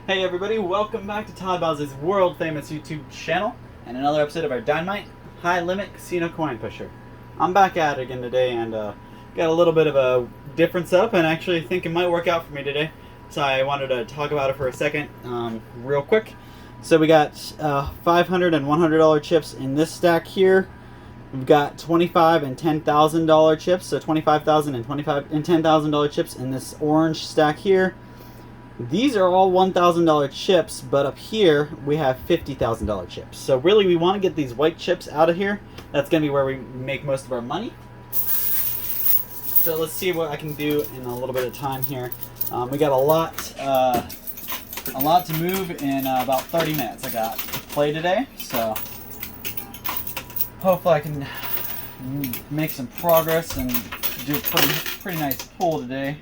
Hey everybody, welcome back to Todd Bosley's world famous YouTube channel and another episode of our Dynamite High Limit Casino Coin Pusher. I'm back at it again today and got a little bit of a different setup and actually think it might work out for me today. So I wanted to talk about it for a second real quick. So we got $500 and $100 chips in this stack here. We've got $25 and $10,000 chips, so $25,000 and $10,000 chips in this orange stack here. These are all $1,000 chips, but up here we have $50,000 chips. So really we want to get these white chips out of here. That's going to be where we make most of our money. So let's see what I can do in a little bit of time here. We got a lot to move in about 30 minutes. I got to play today, so hopefully I can make some progress and do a pretty nice pull today.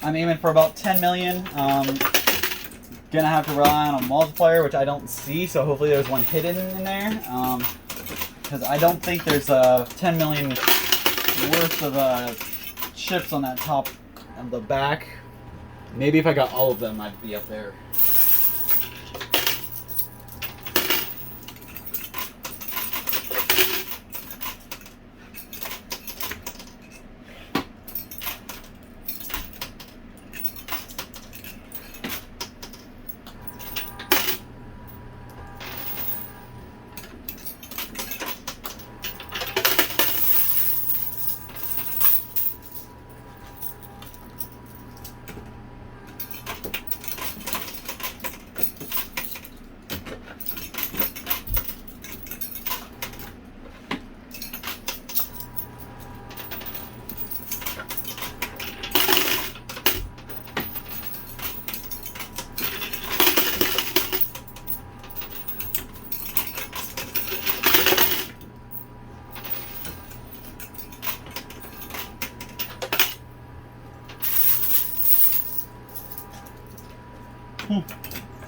I'm aiming for about 10 million. Gonna have to rely on a multiplier, which I don't see, so hopefully there's one hidden in there. Because I don't think there's 10 million worth of chips on that top of the back. Maybe if I got all of them, I'd be up there.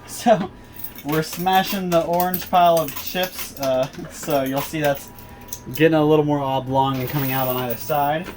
So we're smashing the orange pile of chips, so you'll see that's getting a little more oblong and coming out on either side.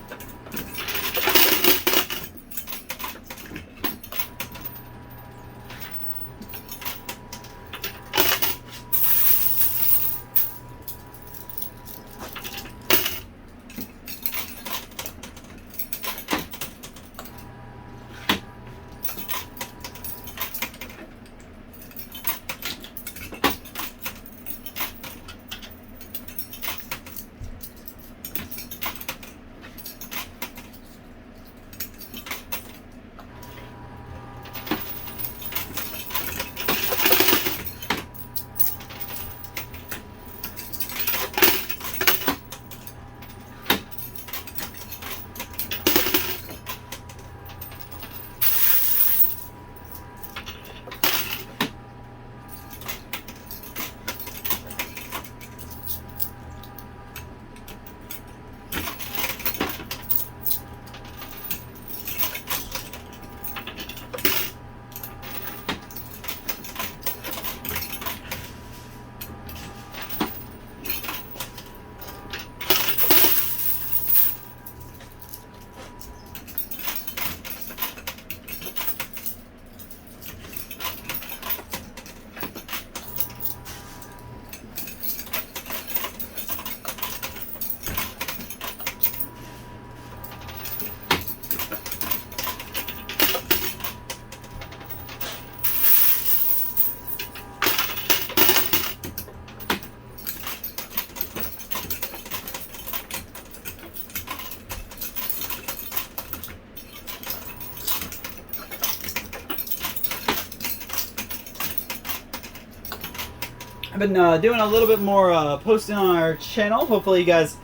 I've been doing a little bit more posting on our channel. Hopefully you guys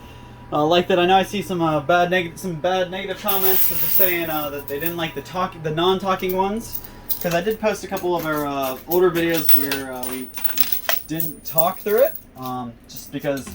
like that. I know I see some bad negative comments that are saying that they didn't like the non-talking ones, because I did post a couple of our older videos where we didn't talk through it, just because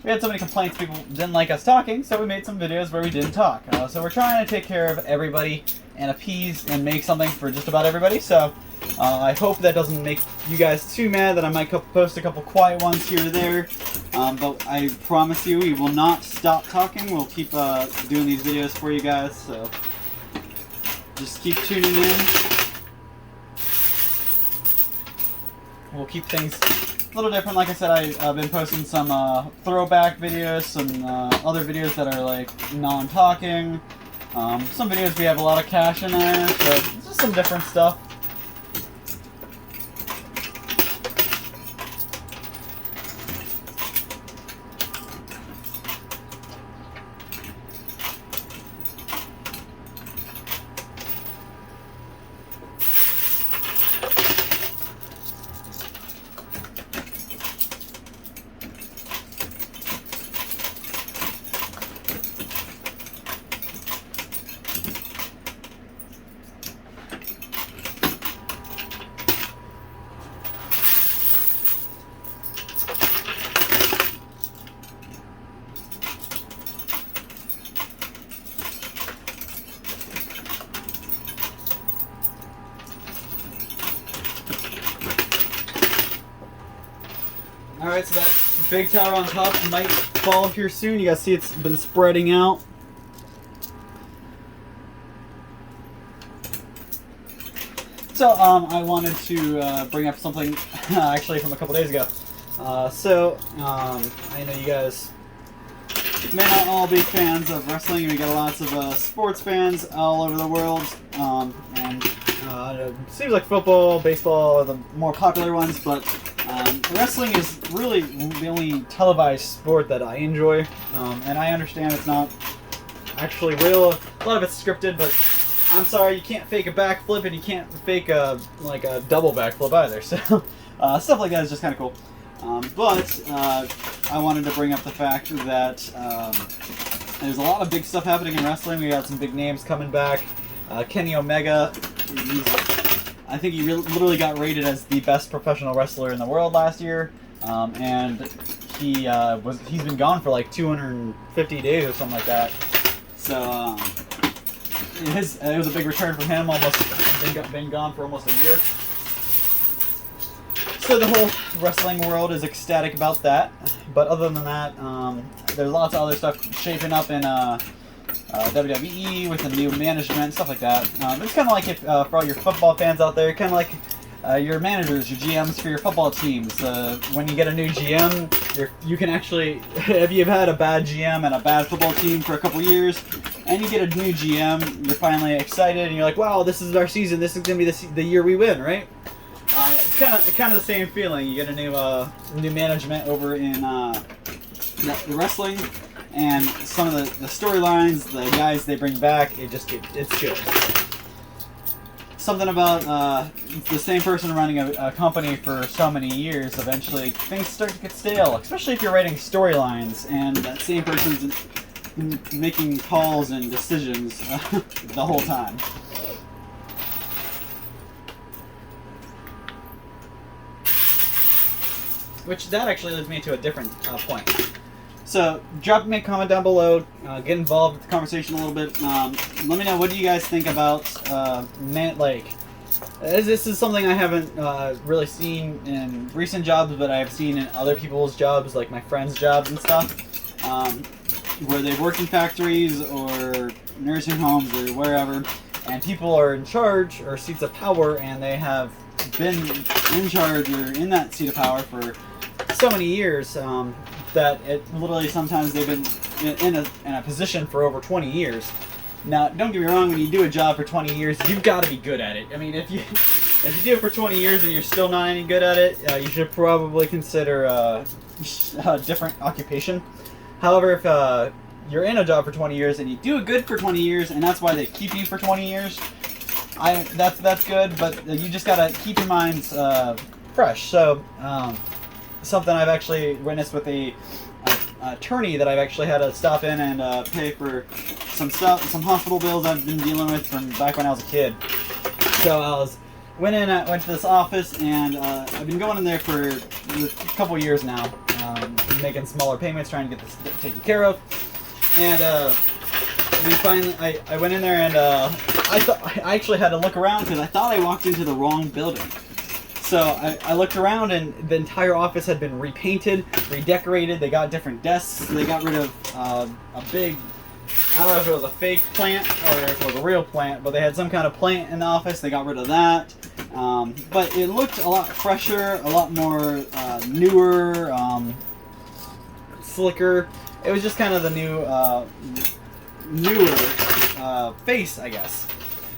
we had so many complaints people didn't like us talking, so we made some videos where we didn't talk. So we're trying to take care of everybody and appease and make something for just about everybody. So I hope that doesn't make you guys too mad that I might post a couple quiet ones here or there. But I promise you we will not stop talking. We'll keep doing these videos for you guys. So just keep tuning in. we'll keep things a little different. Like I said, I've been posting some throwback videos, some other videos that are like non-talking. Some videos we have a lot of cash in there, so it's just some different stuff. Alright, so that big tower on top might fall here soon. You guys see it's been spreading out. So, I wanted to bring up something actually from a couple days ago. I know you guys may not all be fans of wrestling. We got lots of sports fans all over the world. It seems like football, baseball are the more popular ones, but wrestling is really the only televised sport that I enjoy. And I understand it's not actually real. A lot of it's scripted, but I'm sorry, you can't fake a backflip and you can't fake a double backflip either. So stuff like that is just kind of cool. I wanted to bring up the fact that there's a lot of big stuff happening in wrestling. We got some big names coming back. Kenny Omega, I think he literally got rated as the best professional wrestler in the world last year, and he's been gone for like 250 days or something like that. So it was a big return for him. Almost been gone for almost a year. So the whole wrestling world is ecstatic about that. But other than that, there's lots of other stuff shaping up in WWE with the new management, stuff like that. It's kind of like if for all your football fans out there, kind of like your managers, your GMs for your football teams. When you get a new GM, you can actually, if you've had a bad GM and a bad football team for a couple years, and you get a new GM, you're finally excited, and you're like, wow, this is our season, this is going to be the year we win, right? It's kind of the same feeling. You get a new management over in the wrestling, and some of the storylines, the guys they bring back, it's good. Something about the same person running a company for so many years, eventually things start to get stale, especially if you're writing storylines and that same person's making calls and decisions the whole time. Which that actually leads me to a different point. So drop me a comment down below. Get involved with the conversation a little bit. Let me know, what do you guys think about this is something I haven't really seen in recent jobs, but I've seen in other people's jobs, like my friends' jobs and stuff, where they've worked in factories or nursing homes or wherever, and people are in charge or seats of power, and they have been in charge or in that seat of power for so many years that it literally sometimes they've been in a position for over 20 years. Now, don't get me wrong, when you do a job for 20 years, you've got to be good at it. I mean, if you do it for 20 years and you're still not any good at it, you should probably consider a different occupation. However, if you're in a job for 20 years and you do it good for 20 years, and that's why they keep you for 20 years, that's good, but you just got to keep your minds fresh. So, something I've actually witnessed with a attorney that I've actually had to stop in and pay for some hospital bills I've been dealing with from back when I was a kid. So went to this office, and I've been going in there for a couple years now, making smaller payments, trying to get this taken care of. And I went in there, and I actually had to look around because I thought I walked into the wrong building. So I looked around, and the entire office had been repainted, redecorated. They got different desks. They got rid of a big, I don't know if it was a fake plant or if it was a real plant, but they had some kind of plant in the office. They got rid of that. But it looked a lot fresher, a lot more newer, slicker. It was just kind of the newer face, I guess.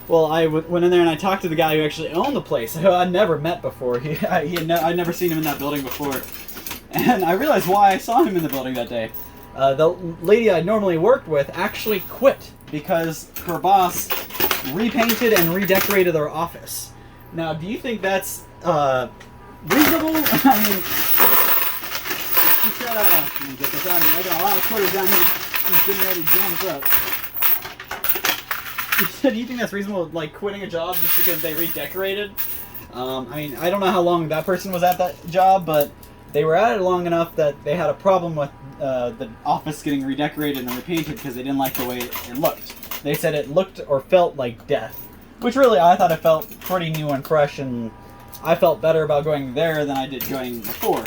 Well, I went in there and I talked to the guy who actually owned the place, who I'd never met before. I'd never seen him in that building before. And I realized why I saw him in the building that day. The lady I normally worked with actually quit because her boss repainted and redecorated their office. Now, do you think that's reasonable? I mean, she said, let me get this out of here. I got a lot of quarters down here. I'm getting ready to jam this up. She said, do you think that's reasonable, like quitting a job just because they redecorated? I mean, I don't know how long that person was at that job, but they were at it long enough that they had a problem with the office getting redecorated and repainted because they didn't like the way it looked. They said it looked or felt like death, which really I thought it felt pretty new and fresh, and I felt better about going there than I did going before.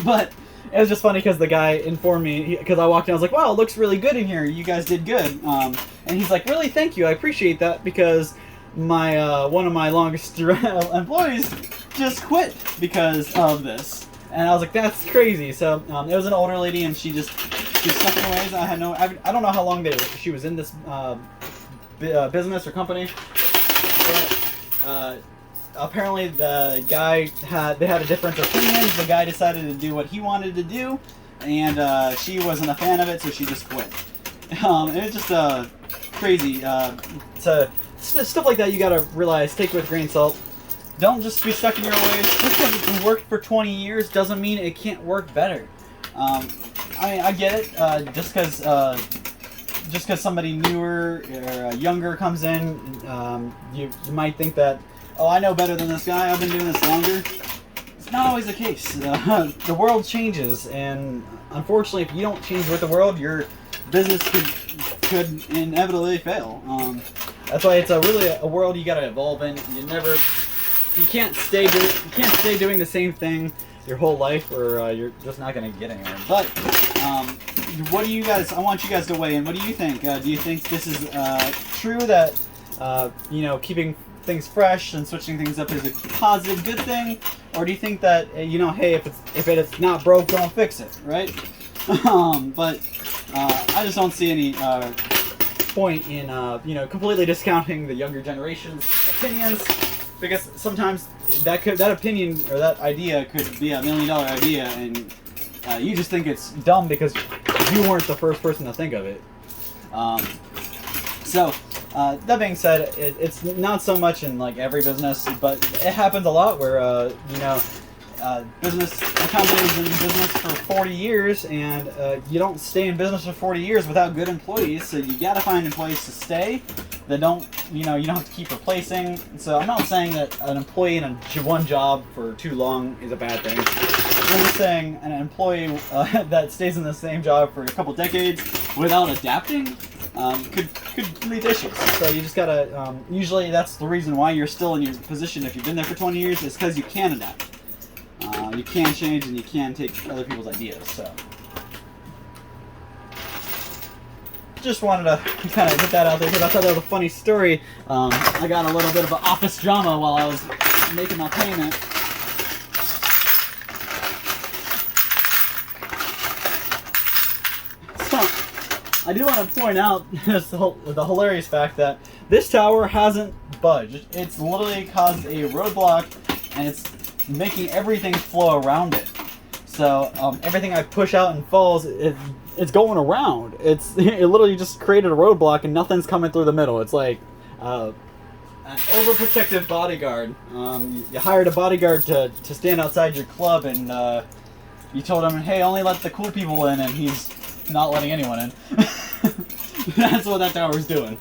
But it was just funny because the guy informed me, because I walked in, I was like, wow, it looks really good in here. You guys did good. And he's like, really, thank you. I appreciate that because my one of my longest employees just quit because of this. And I was like, that's crazy. So it was an older lady, and she stuck in her ways. I don't know how long she was in this business or company. But, apparently the guy had a different opinion. The guy decided to do what he wanted to do, and she wasn't a fan of it, so she just quit. It was just crazy. So stuff like that you gotta realize, take it with a grain of salt. Don't just be stuck in your ways. Just because it's worked for 20 years doesn't mean it can't work better. I mean, I get it. Just because somebody newer or younger comes in, you might think that, oh, I know better than this guy, I've been doing this longer. It's not always the case. The world changes, and unfortunately, if you don't change with the world, your business could inevitably fail. That's why it's really a world you gotta evolve in. You can't stay doing the same thing your whole life, or you're just not gonna get anywhere. But what do you guys? I want you guys to weigh in. What do you think? Do you think this is true that keeping things fresh and switching things up is a positive, good thing, or do you think that hey, if it's not broke, don't fix it, right? But I just don't see any point in completely discounting the younger generation's opinions, because sometimes that opinion or that idea could be $1 million idea, and you just think it's dumb because you weren't the first person to think of it. So that being said, it's not so much in like every business, but it happens a lot where a company is in business for 40 years, and you don't stay in business for 40 years without good employees. So you got to find employees to stay that you don't have to keep replacing. So I'm not saying that an employee in one job for too long is a bad thing. I'm just saying an employee that stays in the same job for a couple decades without adapting could lead to issues. So you just gotta, usually that's the reason why you're still in your position if you've been there for 20 years, is because you can adapt. You can change and you can take other people's ideas. So just wanted to kind of get that out there because I thought that was a funny story. I got a little bit of an office drama while I was making my payment. So I do want to point out the hilarious fact that this tower hasn't budged. It's literally caused a roadblock, and it's making everything flow around it. So everything I push out and falls, it's going around. It literally just created a roadblock, and nothing's coming through the middle. It's like an overprotective bodyguard. You hired a bodyguard to stand outside your club, and you told him, hey, only let the cool people in, and he's not letting anyone in. That's what that tower's doing.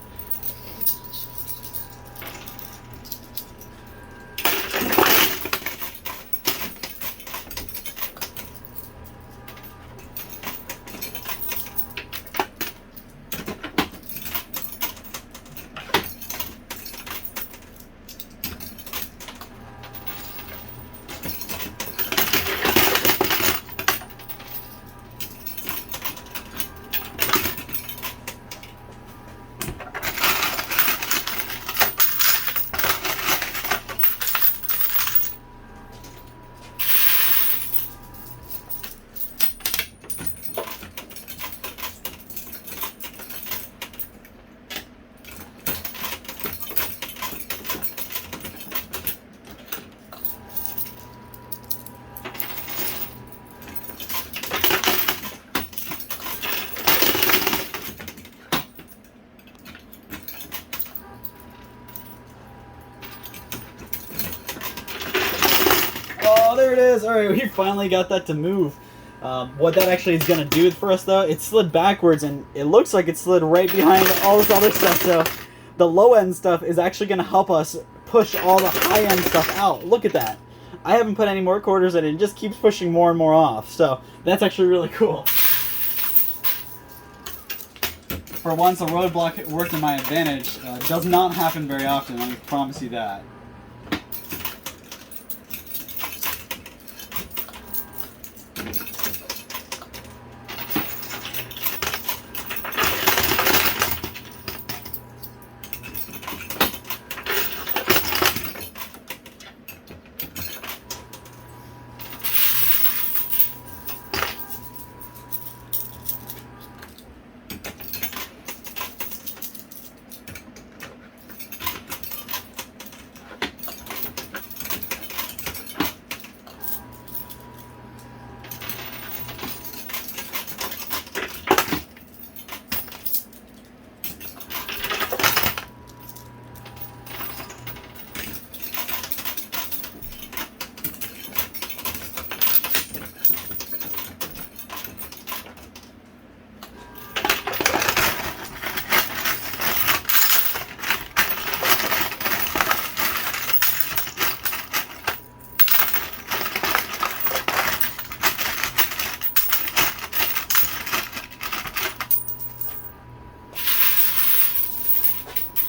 this. Alright, we finally got that to move. What that actually is going to do for us, though, it slid backwards, and it looks like it slid right behind all this other stuff, so the low-end stuff is actually going to help us push all the high-end stuff out. Look at that. I haven't put any more quarters in it. It just keeps pushing more and more off, so that's actually really cool. For once, a roadblock worked in my advantage. Does not happen very often, I can promise you that.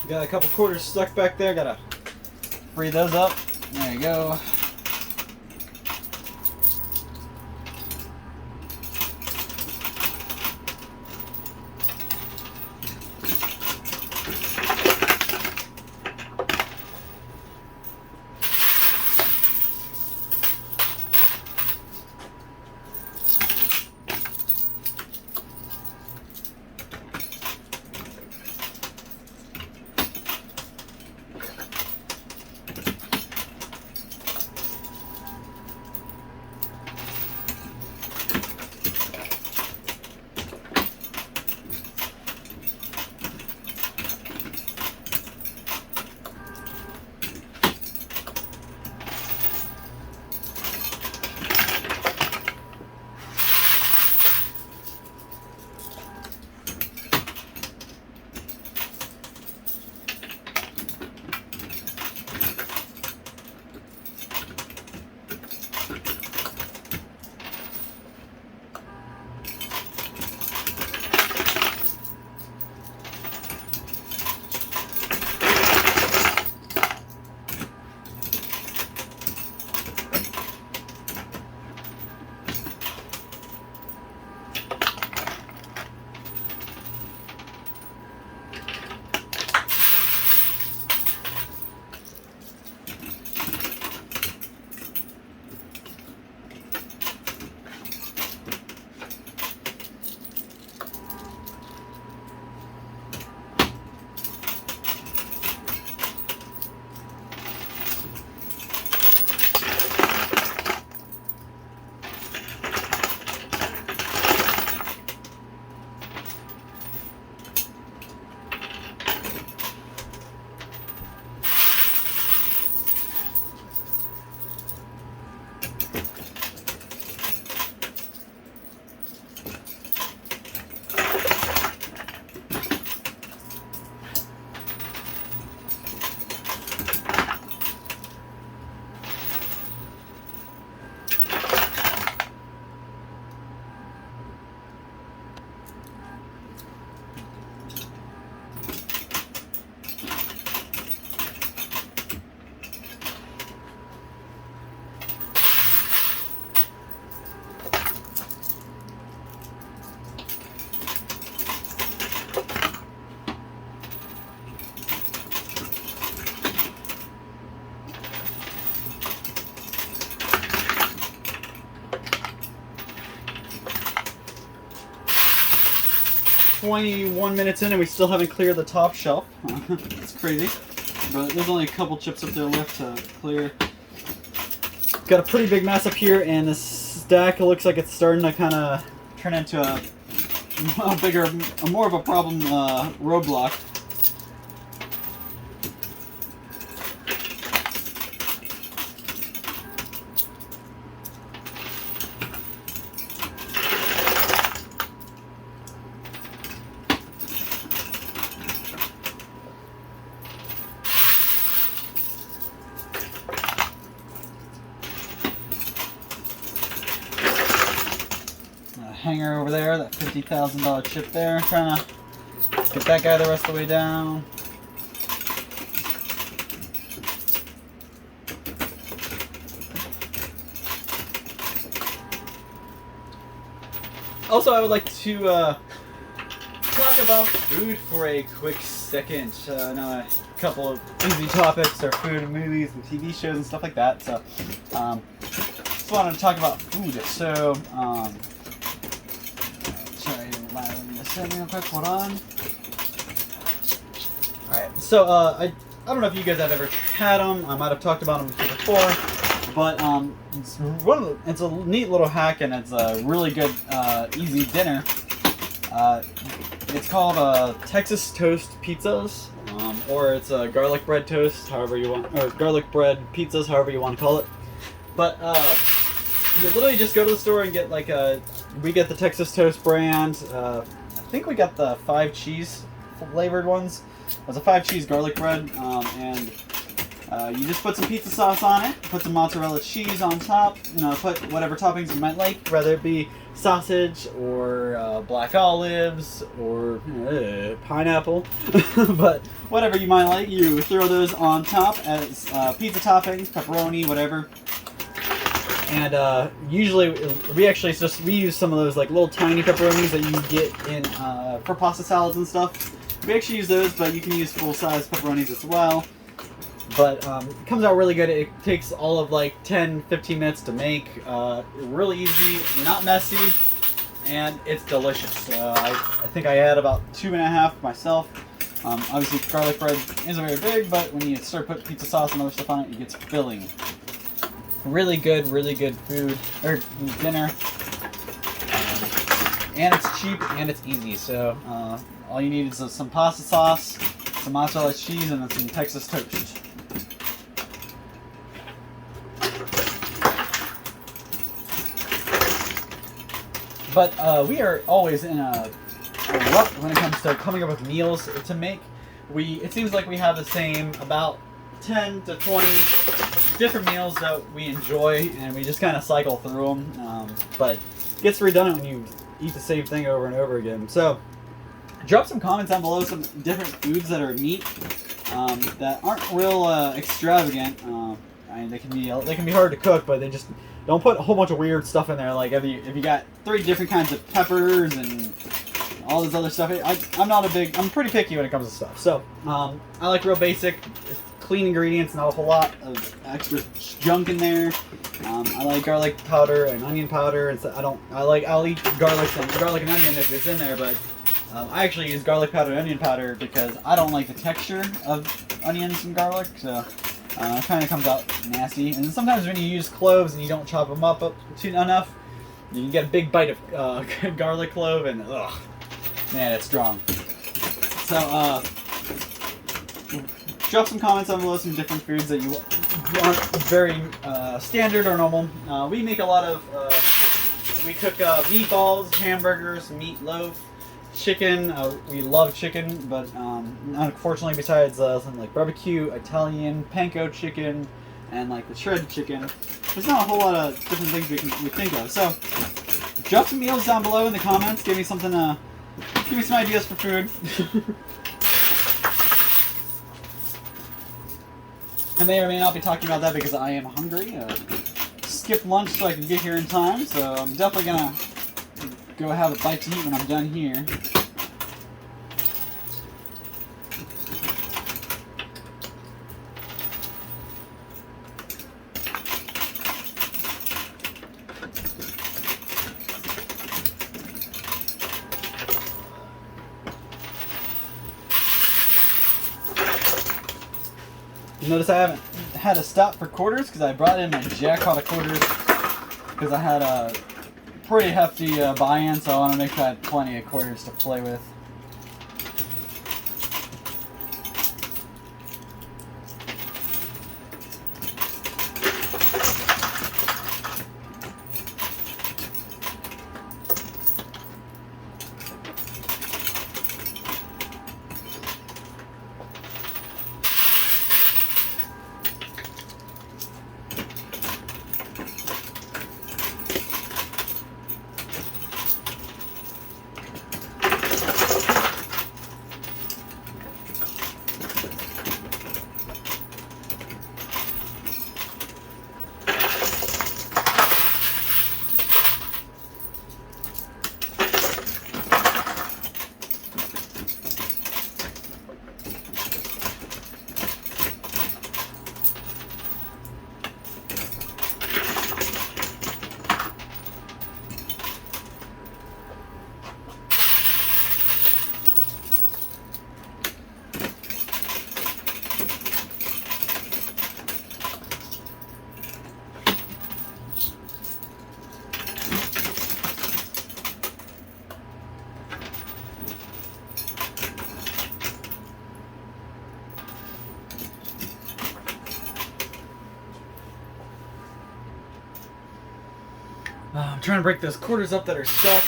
Got a couple quarters stuck back there. Gotta free those up. There you go. "21 minutes in and we still haven't cleared the top shelf." It's crazy. But there's only a couple chips up there left to clear. Got a pretty big mess up here, and this stack looks like it's starting to kind of turn into a more of a problem roadblock. hanger over there, that $50,000 chip there. Trying to get that guy the rest of the way down. Also, I would like to talk about food for a quick second. Now, a couple of easy topics are food and movies and TV shows and stuff like that. So, just wanted to talk about food. So, sorry, let me set real quick. Hold on. All right. So, I don't know if you guys have ever had them. I might have talked about them before. But it's a neat little hack, and it's a really good, easy dinner. It's called Texas Toast Pizzas, or it's garlic bread toast, however you want, or garlic bread pizzas, however you want to call it. But you literally just go to the store and get we get the Texas Toast brand. I think we got the 5 cheese flavored ones. It's a 5 cheese garlic bread, and you just put some pizza sauce on it, put some mozzarella cheese on top, put whatever toppings you might like, whether it be sausage or black olives or pineapple, but whatever you might like, you throw those on top as pizza toppings, pepperoni, whatever. And usually we use some of those little tiny pepperonis that you get in for pasta salads and stuff. We actually use those, but you can use full-size pepperonis as well. But it comes out really good. It takes all of 10-15 minutes to make. Really easy, not messy, and it's delicious. I think I had about 2.5 myself. Obviously, garlic bread isn't very big, but when you start putting pizza sauce and other stuff on it, it gets filling. Really good food or dinner, and it's cheap and it's easy. So all you need is some pasta sauce, some mozzarella cheese, and then some Texas toast. But we are always in a rut when it comes to coming up with meals to make. It seems like we have the same about 10 to 20 different meals that we enjoy, and we just kind of cycle through them. But it gets redundant when you eat the same thing over and over again. So drop some comments down below, some different foods that are neat, that aren't real extravagant. I mean, they can be hard to cook, but they just don't put a whole bunch of weird stuff in there. Like if you got 3 different kinds of peppers and all this other stuff. I'm pretty picky when it comes to stuff. So I like real basic, clean ingredients, not a whole lot of extra junk in there. I like garlic powder and onion powder, and so I'll eat garlic and onion if it's in there, but I actually use garlic powder and onion powder because I don't like the texture of onions and garlic, so it kind of comes out nasty. And sometimes when you use cloves and you don't chop them up enough, you can get a big bite of garlic clove, and ugh, man, it's strong. So drop some comments down below, some different foods that you aren't very standard or normal. We make a lot of, we cook meatballs, hamburgers, meatloaf, chicken. We love chicken, but unfortunately, besides something like barbecue, Italian, panko chicken, and the shredded chicken, there's not a whole lot of different things we think of. So drop some meals down below in the comments. Give me some ideas for food. I may or may not be talking about that because I am hungry. Skip lunch so I can get here in time, so I'm definitely gonna go have a bite to eat when I'm done here. Notice I haven't had to stop for quarters because I brought in my jackpot of quarters because I had a pretty hefty buy-in, so I want to make sure I had plenty of quarters to play with. trying to break those quarters up that are stuck.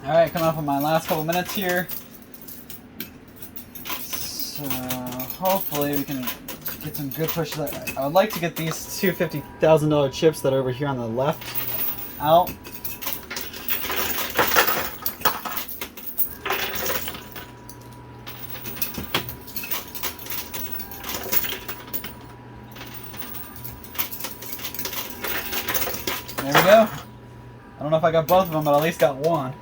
Alright, coming up on my last couple minutes here. So hopefully we can get some good push. I would like to get these two $50,000 chips that are over here on the left out. There we go. I don't know if I got both of them, but I at least got one.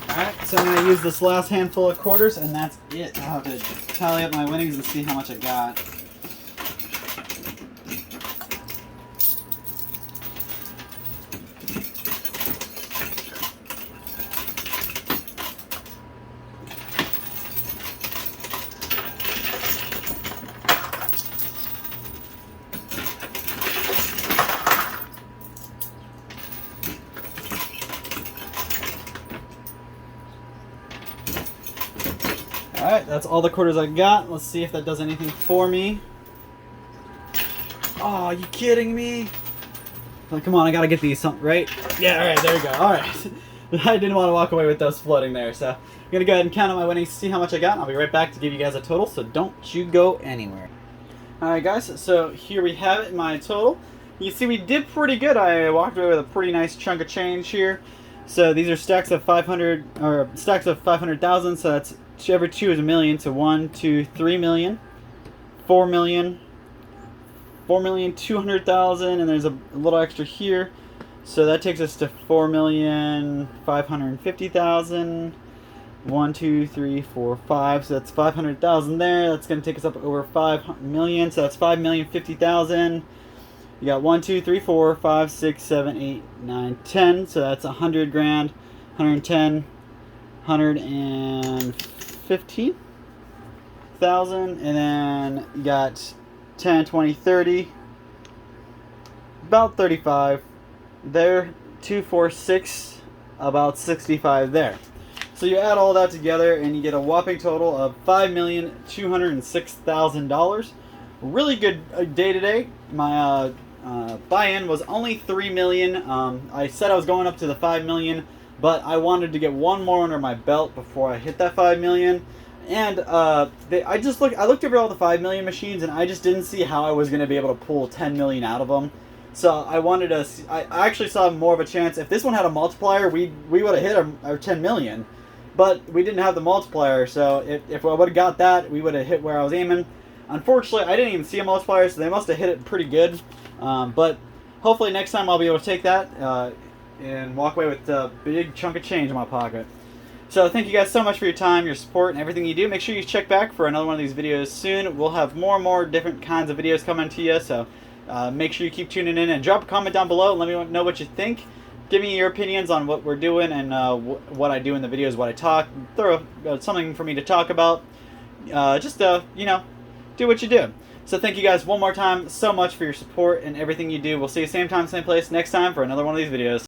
Alright, so I'm going to use this last handful of quarters, and that's it. I'll have to tally up my winnings and see how much I got. Alright, that's all the quarters I got. Let's see if that does anything for me. Oh, are you kidding me? Oh, come on, I gotta get these something, right? Yeah, alright, there we go. Alright. I didn't want to walk away with those floating there, so I'm gonna go ahead and count out my winnings, see how much I got, and I'll be right back to give you guys a total, so don't you go anywhere. Alright guys, so here we have it, my total. You see we did pretty good. I walked away with a pretty nice chunk of change here. So these are stacks of 500, or stacks of 500,000, so that's every two is a million, so 1, 2, 3 million, 4 million, 4,200,000, and there's a little extra here, so that takes us to 4,550,000. 1, 2, 3, 4, 5, so that's 500,000 there. That's going to take us up over 5 million, so that's 5,050,000. You got 1, 2, 3, 4, 5, 6, 7, 8, 9, 10, so that's 100 grand, 110, 115,000, and then you got 10, 20, 30, about 35 there, 2, 4, 6, about 65 there. So you add all that together and you get a whopping total of $5,206,000. Really good day today. My buy-in was only $3 million. I said I was going up to the $5 million, but I wanted to get one more under my belt before I hit that $5 million. And I looked over all the 5 million machines, and I just didn't see how I was going to be able to pull 10 million out of them. So I wanted to. I actually saw more of a chance if this one had a multiplier. We would have hit our 10 million, but we didn't have the multiplier. So if I would have got that, we would have hit where I was aiming. Unfortunately, I didn't even see a multiplier, so they must have hit it pretty good. But hopefully next time I'll be able to take that and walk away with a big chunk of change in my pocket. So thank you guys so much for your time, your support, and everything you do. Make sure you check back for another one of these videos soon. We'll have more and more different kinds of videos coming to you, so make sure you keep tuning in and drop a comment down below and let me know what you think. Give me your opinions on what we're doing and what I do in the videos, what I talk. Throw something for me to talk about. You know, do what you do. So thank you guys one more time so much for your support and everything you do. We'll see you same time, same place next time for another one of these videos.